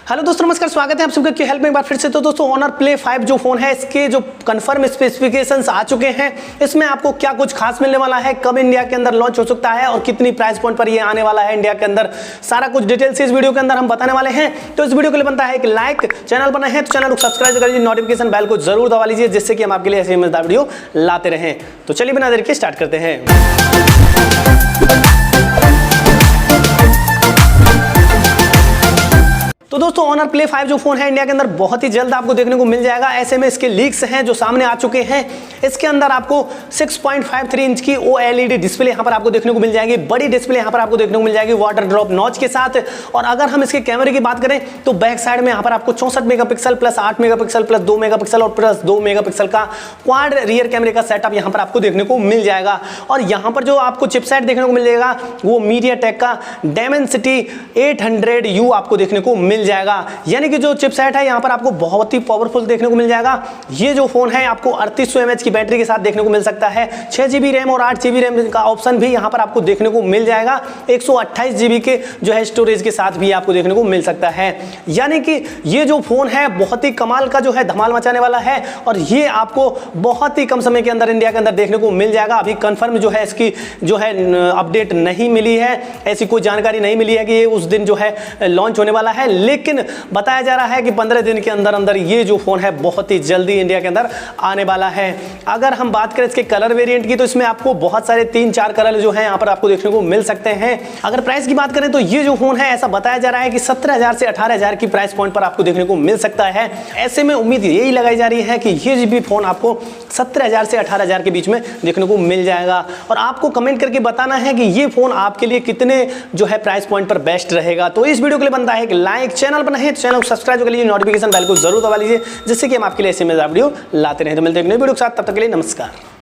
Hello दोस्तों, नमस्कार। स्वागत है आप सबका kiohelp में एक बार फिर से। तो दोस्तों Honor Play 5 जो फोन है, इसके जो कंफर्म स्पेसिफिकेशंस आ चुके हैं, इसमें आपको क्या कुछ खास मिलने वाला है, कब इंडिया के अंदर लॉन्च हो सकता है और कितनी प्राइस पॉइंट पर ये आने वाला है इंडिया के अंदर, सारा कुछ डिटेल्स इस वीडियो के अंदर हम बताने वाले हैं। तो इस वीडियो के लिए बनता है एक लाइक, चैनल बना है तो चैनल को सब्सक्राइब कर लीजिए, नोटिफिकेशन बेल को जरूर दबा लीजिए, जिससे कि हम आपके लिए ऐसे मजेदार वीडियो लाते रहें। तो चलिए बिना देर के स्टार्ट करते हैं। तो दोस्तों Honor Play 5 जो फोन है इंडिया के अंदर बहुत ही जल्द आपको देखने को मिल जाएगा। ऐसे में इसके लीक्स हैं जो सामने आ चुके हैं। इसके अंदर आपको 6.53 इंच की OLED डिस्प्ले यहाँ पर आपको देखने को मिल जाएगी, बड़ी डिस्प्ले यहाँ पर आपको देखने को मिल जाएगी वाटर ड्रॉप नॉच के साथ। और अगर हम इसके कैमरे की बात करें तो बैक साइड में यहाँ पर आपको 64 megapixel plus 8 megapixel plus 2 megapixel और प्लस 2 मेगापिक्सल का क्वाड रियर कैमरे का सेटअप यहाँ पर आपको देखने को मिल जाएगा। और यहाँ पर जो आपको चिपसेट देखने को मिल जाएगा वो MediaTek का Dimensity 800U आपको देखने को मिल जाएगा। यानी कि जो चिपसेट है यहाँ पर आपको बहुत ही पावरफुल देखने को मिल जाएगा। ये जो फोन है आपको 3800 mAh की बैटरी के साथ देखने को मिल सकता है। 6GB रैम और 8GB रैम का ऑप्शन भी यहाँ पर आपको देखने को मिल जाएगा। 128GB के जो है स्टोरेज के साथ भी आपको देखने को मिल सकता है। यानी कि ये जो फोन है बहुत ही कमाल का जो है धमाल मचाने वाला है और ये आपको बहुत ही कम समय के अंदर इंडिया के अंदर देखने को मिल जाएगा। अभी कंफर्म जो है इसकी जो है अपडेट नहीं मिली है, ऐसी कोई जानकारी नहीं मिली है कि ये उस दिन जो है लॉन्च होने वाला है, लेकिन बताया जा रहा है कि 15 दिन के अंदर अंदर ये जो फोन है बहुत ही जल्दी इंडिया के अंदर आने वाला है। अगर हम बात करें इसके कलर वेरिएंट की तो इसमें आपको बहुत सारे 3-4 कलर जो है यहाँ पर आपको देखने को मिल सकते हैं। अगर प्राइस की बात करें तो ये जो फोन है ऐसा बताया जा रहा है कि 17,000 से 18,000 की प्राइस पॉइंट पर आपको देखने को मिल सकता है। ऐसे में उम्मीद यही लगाई जा रही है कि ये भी फोन आपको 17,000 से 18,000 के बीच में देखने को मिल जाएगा। और आपको कमेंट करके बताना है कि ये फोन आपके लिए कितने जो है प्राइस पॉइंट पर बेस्ट रहेगा। तो इस वीडियो के लिए बनता है एक लाइक, चैनल बना है तो चैनल को सब्सक्राइब कर लीजिए, नोटिफिकेशन बेल को जरूर दबा लीजिए, जिससे कि हम आपके लिए ऐसे मजेदार वीडियो लाते रहें। तो मिलते हैं एक नई वीडियो के साथ, तब तक के लिए नमस्कार।